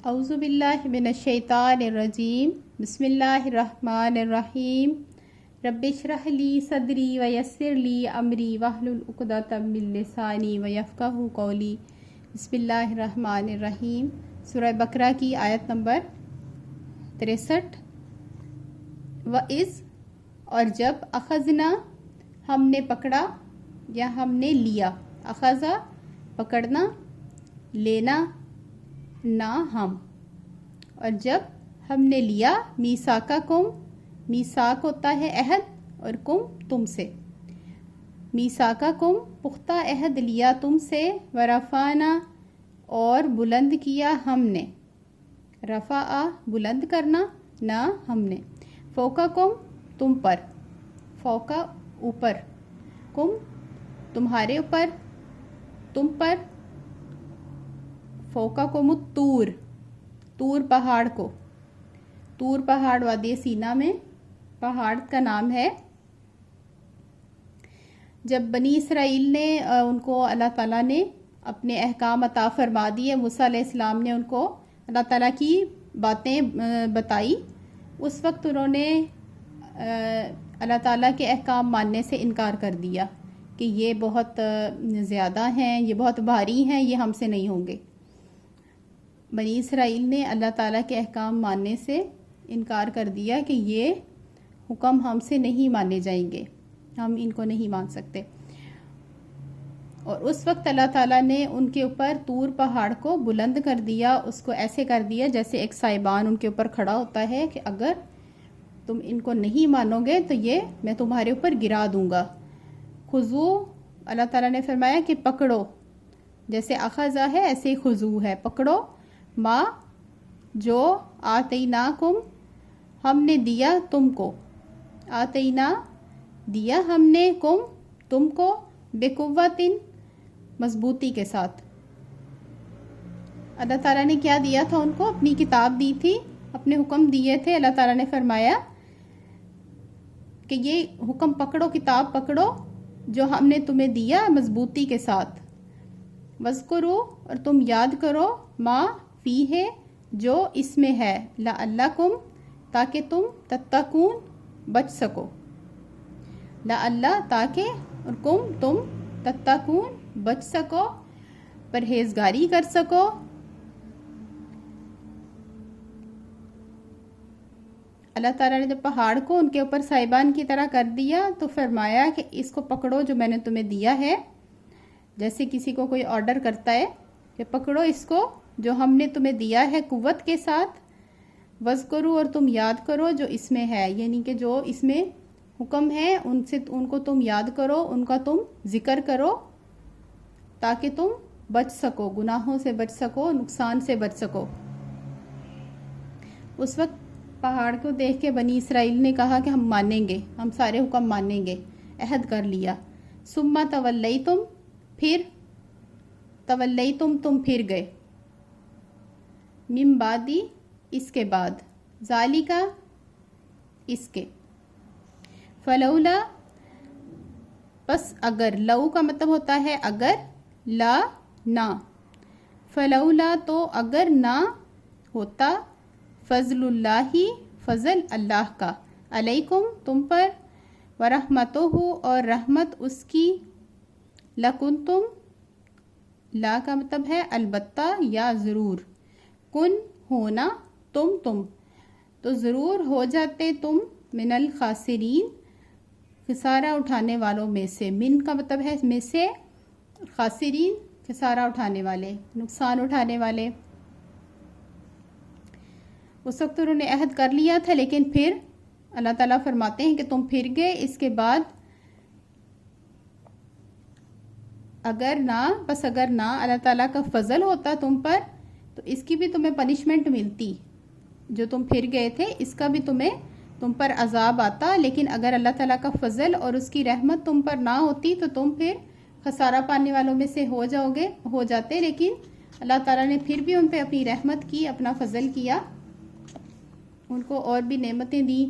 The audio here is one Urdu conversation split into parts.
اعوذ باللہ من الشیطان الرجیم بسم اللہ الرحمن الرحیم رب اشرح لی صدری ویسر لی امری واحلل عقدۃ من لسانی ویفقہوا قولی بسم اللہ الرحمن الرحیم سورہ بقرہ کی آیت نمبر 63 وَإِذْ اور جب اخذنا ہم نے پکڑا یا ہم نے لیا اخذا پکڑنا لینا نہ ہم اور جب ہم نے لیا میثاقکم میثاق ہوتا ہے عہد اور کم تم سے میثاقکم پختہ عہد لیا تم سے ورفعنا اور بلند کیا ہم نے رفع بلند کرنا نہ ہم نے فوقکم تم پر فوقا اوپر کم تمہارے اوپر تم پر فوقکم الطور طور پہاڑ کو طور پہاڑ وادی سینا میں پہاڑ کا نام ہے. جب بنی اسرائیل نے ان کو اللہ تعالیٰ نے اپنے احکام عطا فرما دیے موسیٰ علیہ السلام نے ان کو اللہ تعالیٰ کی باتیں بتائی اس وقت انہوں نے اللہ تعالیٰ کے احکام ماننے سے انکار کر دیا کہ یہ بہت زیادہ ہیں یہ بہت بھاری ہیں یہ ہم سے نہیں ہوں گے. بنی اسرائیل نے اللہ تعالیٰ کے احکام ماننے سے انکار کر دیا کہ یہ حکم ہم سے نہیں مانے جائیں گے ہم ان کو نہیں مان سکتے. اور اس وقت اللہ تعالیٰ نے ان کے اوپر طور پہاڑ کو بلند کر دیا اس کو ایسے کر دیا جیسے ایک سائبان ان کے اوپر کھڑا ہوتا ہے کہ اگر تم ان کو نہیں مانو گے تو یہ میں تمہارے اوپر گرا دوں گا. خضو اللہ تعالیٰ نے فرمایا کہ پکڑو جیسے اخذا ہے ایسے خضو ہے پکڑو ما جو آتیناکم ہم نے دیا تم کو آتینا دیا ہم نے کم تم کو بقوتن مضبوطی کے ساتھ. اللہ تعالیٰ نے کیا دیا تھا ان کو اپنی کتاب دی تھی اپنے حکم دیے تھے. اللہ تعالیٰ نے فرمایا کہ یہ حکم پکڑو کتاب پکڑو جو ہم نے تمہیں دیا مضبوطی کے ساتھ. وذکرو اور تم یاد کرو ما فی ہے جو اس میں ہے لعلکم تاکہ تم تتقون بچ سکو لعلہ تاکہ اور کم تم تتقون بچ سکو پرہیزگاری کر سکو. اللہ تعالیٰ نے جب پہاڑ کو ان کے اوپر سائبان کی طرح کر دیا تو فرمایا کہ اس کو پکڑو جو میں نے تمہیں دیا ہے جیسے کسی کو کوئی آرڈر کرتا ہے کہ پکڑو اس کو جو ہم نے تمہیں دیا ہے قوت کے ساتھ. وذکرو اور تم یاد کرو جو اس میں ہے یعنی کہ جو اس میں حکم ہے ان کو تم یاد کرو ان کا تم ذکر کرو تاکہ تم بچ سکو گناہوں سے بچ سکو نقصان سے بچ سکو. اس وقت پہاڑ کو دیکھ کے بنی اسرائیل نے کہا کہ ہم مانیں گے ہم سارے حکم مانیں گے عہد کر لیا. ثم تولیتم پھر تولیتم تم پھر گئے من بعدی اس کے بعد ذالکا اس کے فلولا پس اگر لو کا مطلب ہوتا ہے اگر لا نہ فلولا تو اگر نہ ہوتا فضل اللہ فضل اللہ کا علیکم تم پر ورحمتہ اور رحمت اس کی لکنتم لا کا مطلب ہے البتہ یا ضرور کن ہونا تم تو ضرور ہو جاتے تم من الخاسرین خسارہ اٹھانے والوں میں سے. من کا مطلب ہے میں سے خاسرین خسارہ اٹھانے والے نقصان اٹھانے والے. اس وقت انہوں نے عہد کر لیا تھا لیکن پھر اللہ تعالیٰ فرماتے ہیں کہ تم پھر گئے اس کے بعد اگر نہ بس اگر نہ اللہ تعالیٰ کا فضل ہوتا تم پر تو اس کی بھی تمہیں پنشمنٹ ملتی جو تم پھر گئے تھے اس کا بھی تم پر عذاب آتا. لیکن اگر اللہ تعالیٰ کا فضل اور اس کی رحمت تم پر نہ ہوتی تو تم پھر خسارہ پانے والوں میں سے ہو جاتے. لیکن اللہ تعالیٰ نے پھر بھی ان پہ اپنی رحمت کی اپنا فضل کیا ان کو اور بھی نعمتیں دیں.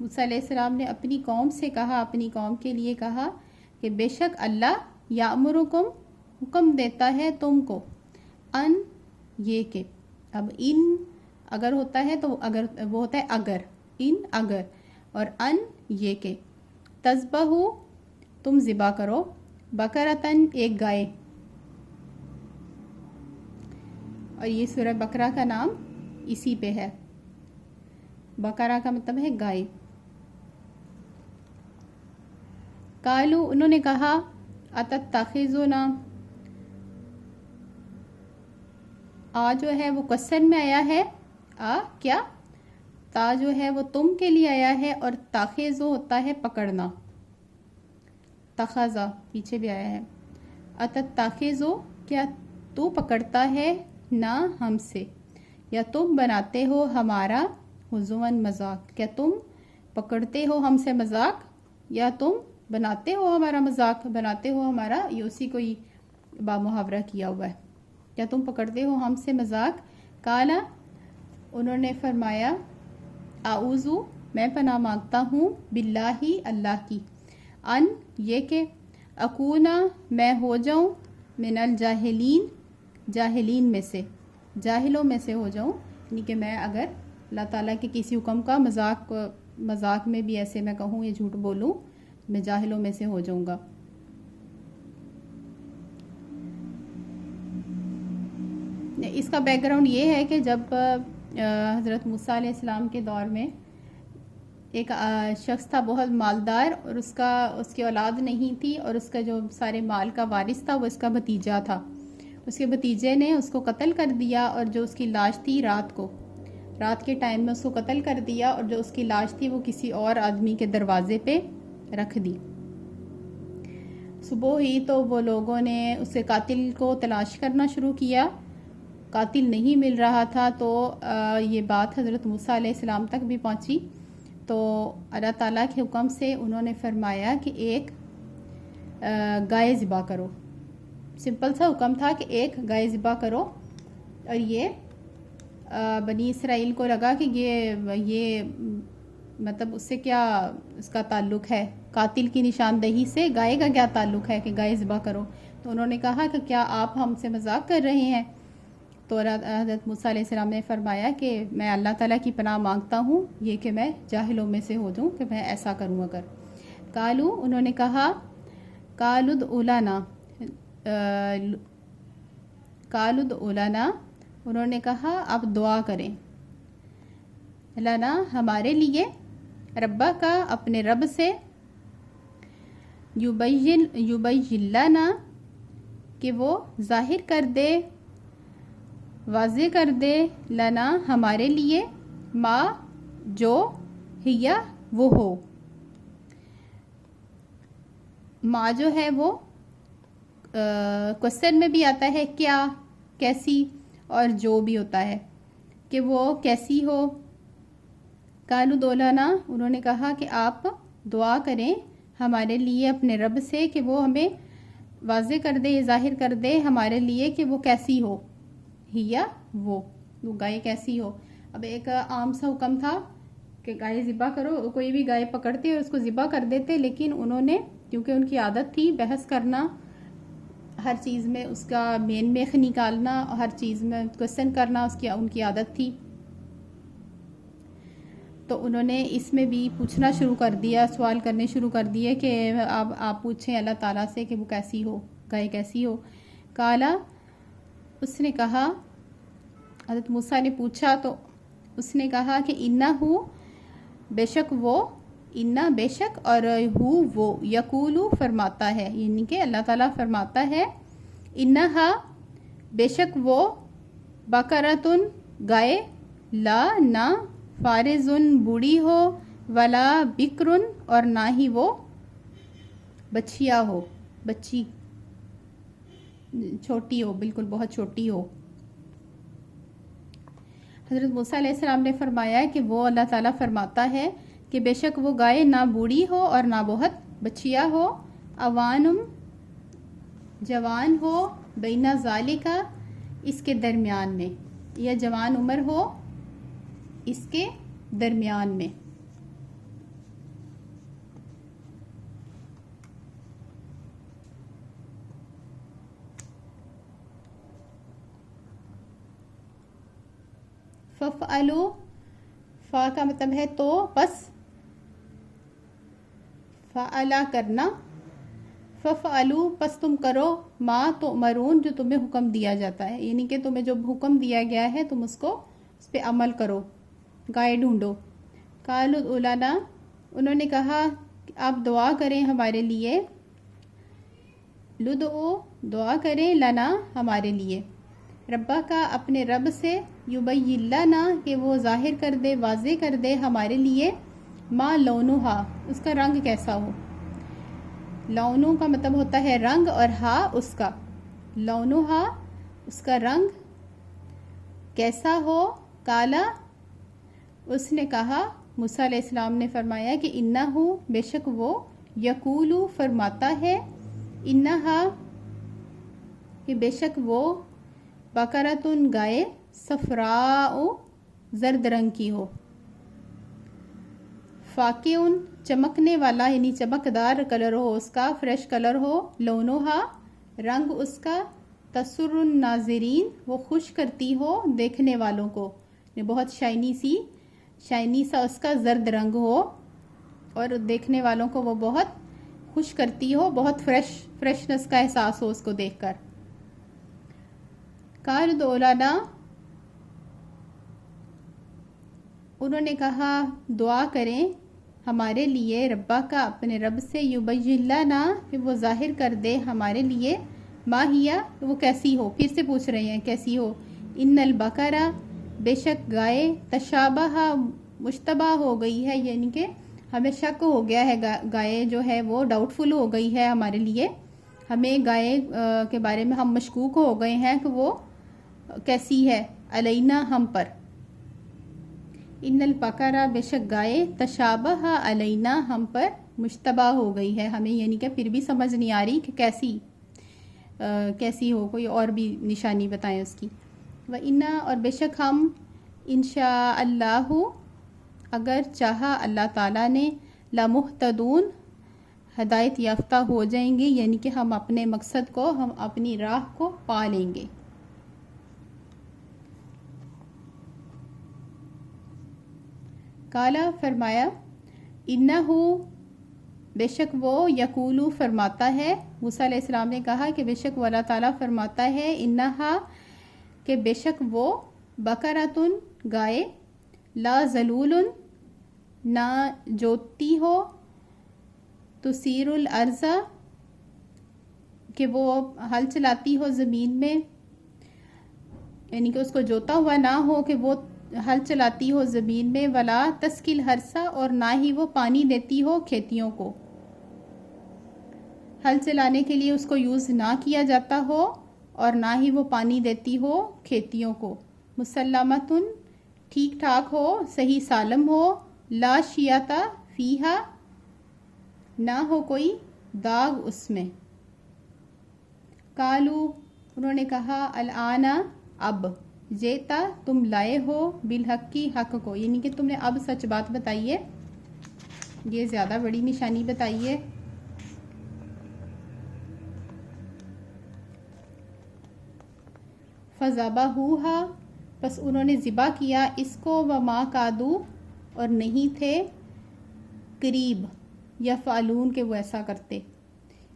موسیٰ علیہ السلام نے اپنی قوم سے کہا، اپنی قوم کے لیے کہا کہ بے شک اللہ یامرکم حکم دیتا ہے تم کو، ان یہ کہ، اب ان اگر ہوتا ہے تو اگر وہ ہوتا ہے اگر، ان اگر، اور ان یہ کہ، تذبحو تم ذبح کرو، بقرۃ ایک گائے، اور یہ سورہ بقرہ کا نام اسی پہ ہے، بقرہ کا مطلب ہے گائے۔ قالو انہوں نے کہا، اتتخذونا، آ جو ہے وہ کوسچن میں آیا ہے، آ کیا، تا جو ہے وہ تم کے لیے آیا ہے، اور تاخذو ہوتا ہے پکڑنا، تخذا پیچھے بھی آیا ہے۔ اتتخذو کیا تو پکڑتا ہے نہ ہم سے، یا تم بناتے ہو ہمارا ہزواً مذاق، کیا تم پکڑتے ہو ہم سے مذاق، یا تم بناتے ہو ہمارا مذاق، بناتے ہو ہمارا، یہ اسی کو ہی با محاورہ کیا ہوا ہے، کیا تم پکڑتے ہو ہم سے مذاق۔ کالا انہوں نے فرمایا، اعوذ میں پناہ مانگتا ہوں، باللہ اللہ کی، ان یہ کہ، اکونا میں ہو جاؤں، من الجاہلین جاہلین میں سے، جاہلوں میں سے ہو جاؤں، یعنی کہ میں اگر اللہ تعالیٰ کے کسی حکم کا مذاق میں بھی ایسے میں کہوں یا جھوٹ بولوں، میں جاہلوں میں سے ہو جاؤں گا۔ اس کا بیک گراؤنڈ یہ ہے کہ جب حضرت موسیٰ علیہ السلام کے دور میں ایک شخص تھا بہت مالدار، اور اس کی اولاد نہیں تھی، اور اس کا جو سارے مال کا وارث تھا وہ اس کا بھتیجا تھا۔ اس کے بھتیجے نے اس کو قتل کر دیا، اور جو اس کی لاش تھی رات کے ٹائم میں اس کو قتل کر دیا، اور جو اس کی لاش تھی وہ کسی اور آدمی کے دروازے پہ رکھ دی۔ صبح ہی تو وہ لوگوں نے اسے قاتل کو تلاش کرنا شروع کیا، قاتل نہیں مل رہا تھا، تو یہ بات حضرت موسیٰ علیہ السلام تک بھی پہنچی، تو اللہ تعالیٰ کے حکم سے انہوں نے فرمایا کہ ایک گائے ذبح کرو، سمپل سا حکم تھا کہ ایک گائے ذبح کرو، اور یہ بنی اسرائیل کو لگا کہ یہ مطلب اس سے کیا اس کا تعلق ہے، قاتل کی نشاندہی سے گائے کا کیا تعلق ہے کہ گائے ذبح کرو، تو انہوں نے کہا کہ کیا آپ ہم سے مذاق کر رہے ہیں، تو حضرت موسیٰ علیہ السلام نے فرمایا کہ میں اللہ تعالیٰ کی پناہ مانگتا ہوں یہ کہ میں جاہلوں میں سے ہو جاؤں کہ میں ایسا کروں اگر۔ قالو انہوں نے کہا، قالد اولانا، قالد اولانا انہوں نے کہا آپ دعا کریں، لنا ہمارے لیے، ربا کا اپنے رب سے، یبین لنا کہ وہ ظاہر کر دے، واضح کر دے، لنا ہمارے لیے، ما جو ہیا وہ ہو، ما جو ہے وہ کوسچن میں بھی آتا ہے کیا، کیسی، اور جو بھی ہوتا ہے کہ وہ کیسی ہو۔ قالوا ادع لنا انہوں نے کہا کہ آپ دعا کریں ہمارے لیے اپنے رب سے کہ وہ ہمیں واضح کر دے، ظاہر کر دے ہمارے لیے کہ وہ کیسی ہو، ہیا وہ گائے کیسی ہو۔ اب ایک عام سا حکم تھا کہ گائے ذبح کرو، کوئی بھی گائے پکڑتے اور اس کو ذبح کر دیتے، لیکن انہوں نے کیونکہ ان کی عادت تھی بحث کرنا، ہر چیز میں اس کا مین میخ نکالنا، ہر چیز میں کوسچن کرنا ان کی عادت تھی، تو انہوں نے اس میں بھی پوچھنا شروع کر دیا، سوال کرنے شروع کر دیے کہ اب آپ پوچھیں اللہ تعالیٰ سے کہ وہ کیسی ہو، گائے کیسی ہو۔ کالا اس نے کہا، حضرت موسیٰ نے پوچھا تو اس نے کہا کہ انہو بے شک وہ، انا بے شک، اور ہو وہ، یقولو فرماتا ہے، یعنی کہ اللہ تعالیٰ فرماتا ہے، انہا بے شک وہ، بقرۃ گائے، لا نہ، فارزن بوڑھی ہو، ولا بکرن اور نہ ہی وہ بچیا ہو، بچی چھوٹی ہو، بالکل بہت چھوٹی ہو۔ حضرت موسیٰ علیہ السلام نے فرمایا کہ وہ اللہ تعالیٰ فرماتا ہے کہ بے شک وہ گائے نہ بوڑھی ہو اور نہ بہت بچیا ہو، اوانم جوان ہو، بین ذالکا اس کے درمیان میں، یا جوان عمر ہو اس کے درمیان میں۔ ففعلوا، فا کا مطلب ہے تو، پس فعلا کرنا، ففعلوا پس تم کرو، ما تؤمرون جو تمہیں حکم دیا جاتا ہے، یعنی کہ تمہیں جو حکم دیا گیا ہے تم اس پہ عمل کرو، گائے ڈھونڈو۔ قالوا ادع لنا، انہوں نے کہا کہ آپ دعا کریں ہمارے لیے، لدعو دعا کریں، لنا ہمارے لیے، ربا کا اپنے رب سے، یبین لنا کہ وہ ظاہر کر دے، واضح کر دے ہمارے لیے، ما لونہا اس کا رنگ کیسا ہو۔ لونو کا مطلب ہوتا ہے رنگ، اور ہا اس کا، لونہا اس کا رنگ کیسا ہو۔ کالا اس نے کہا، موسیٰ علیہ السلام نے فرمایا کہ انہو بے شک وہ، یقولو فرماتا ہے، انہا کہ بے شک وہ، بقرۃ گائے، صفراء زرد رنگ کی ہو، فاقع چمکنے والا یعنی چمکدار کلر ہو اس کا، فریش کلر ہو، لونہا رنگ اس کا، تسر الناظرین وہ خوش کرتی ہو دیکھنے والوں کو، بہت شائنی سا اس کا زرد رنگ ہو، اور دیکھنے والوں کو وہ بہت خوش کرتی ہو، بہت فریشنس کا احساس ہو اس کو دیکھ کر۔ قالوا ادع لنا، انہوں نے کہا دعا کریں ہمارے لیے، ربا کا اپنے رب سے، یبین لنا کہ وہ ظاہر کر دے ہمارے لیے، ما ہیا وہ کیسی ہو، پھر سے پوچھ رہے ہیں کیسی ہو۔ ان البقرہ بے شک گائے، تشابہ مشتبہ ہو گئی ہے، یعنی کہ ہمیں شک ہو گیا ہے، گائے جو ہے وہ ڈاؤٹ فل ہو گئی ہے ہمارے لیے، ہمیں گائے کے بارے میں ہم مشکوک ہو گئے ہیں کہ وہ کیسی ہے، علینا ہم پر۔ ان البقرہ بے شک گائے، تشابہ علینا ہم پر، مشتبہ ہو گئی ہے ہمیں، یعنی کہ پھر بھی سمجھ نہیں آ رہی کہ کیسی ہو، کوئی اور بھی نشانی بتائیں اس کی۔ وَإِنَّا اور بے شک ہم، انشاء اللہ اگر چاہا اللہ تعالیٰ نے، لمہتدون ہدایت یافتہ ہو جائیں گے، یعنی کہ ہم اپنے مقصد کو، ہم اپنی راہ کو پا لیں گے۔ قالا فرمایا، انہو بے شک وہ، یقولو فرماتا ہے، موسیٰ علیہ السلام نے کہا کہ بے شک وہ اللہ تعالیٰ فرماتا ہے، انہا کہ بے شک وہ، بقرۃ گائے، لا ذلول نہ جوتی ہو، تثیر الارض کہ وہ ہل چلاتی ہو زمین میں، یعنی کہ اس کو جوتا ہوا نہ ہو کہ وہ ہل چلاتی ہو زمین میں، ولا تسقی الحرث اور نہ ہی وہ پانی دیتی ہو کھیتیوں کو، ہل چلانے کے لیے اس کو یوز نہ کیا جاتا ہو اور نہ ہی وہ پانی دیتی ہو کھیتیوں کو، مسلمتن ٹھیک ٹھاک ہو، صحیح سالم ہو، لا شیاتا فیہا نہ ہو کوئی داغ اس میں۔ قالو انہوں نے کہا، الآن اب، جیتا تم لائے ہو، بالحق کی حق کو، یعنی کہ تم نے اب سچ بات بتائی ہے، یہ زیادہ بڑی نشانی بتائی ہے۔ فذبحوها پس انہوں نے ذبح کیا اس کو، وما کادو اور نہیں تھے قریب، یفعلون کہ وہ ایسا کرتے،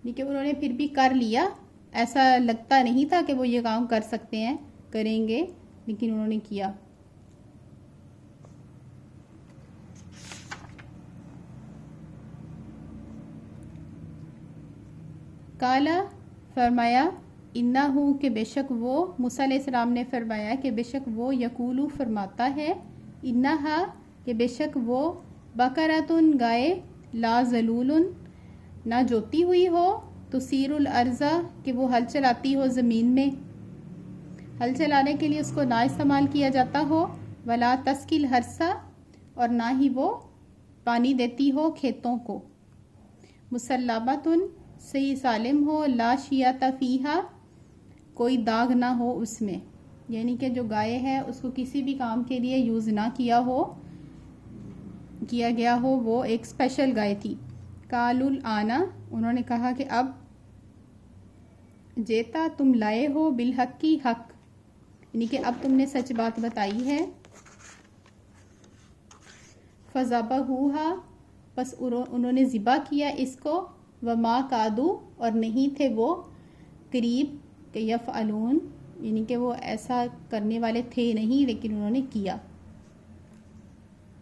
لیکن انہوں نے پھر بھی کر لیا، ایسا لگتا نہیں تھا کہ وہ یہ کام کر سکتے ہیں، کریں گے، لیکن انہوں نے کیا۔ کالا فرمایا، انہو کہ بے شک وہ، موسیٰ علیہ السلام نے فرمایا کہ بے شک وہ، یقولو فرماتا ہے، انہا کہ بے شک وہ، بقرۃ گائے، لا ذلول نہ جوتی ہوئی ہو، تثیر الارض کہ وہ ہل چلاتی ہو زمین میں، ہل چلانے کے لیے اس کو نہ استعمال کیا جاتا ہو، ولا تسقی الحرث اور نہ ہی وہ پانی دیتی ہو کھیتوں کو، مسلمۃ صحیح سالم ہو، لا شیاۃ فیہا کوئی داغ نہ ہو اس میں، یعنی کہ جو گائے ہے اس کو کسی بھی کام کے لیے یوز نہ کیا گیا ہو، وہ ایک اسپیشل گائے تھی۔ قالوا الآن انہوں نے کہا کہ اب، جیتا تم لائے ہو، بالحق کی حق، یعنی کہ اب تم نے سچ بات بتائی ہے، فذبحوہا بس انہوں نے ذبح کیا اس کو، وما کادو اور نہیں تھے وہ قریب کہ یفعلون یعنی کہ وہ ایسا کرنے والے تھے نہیں لیکن انہوں نے کیا.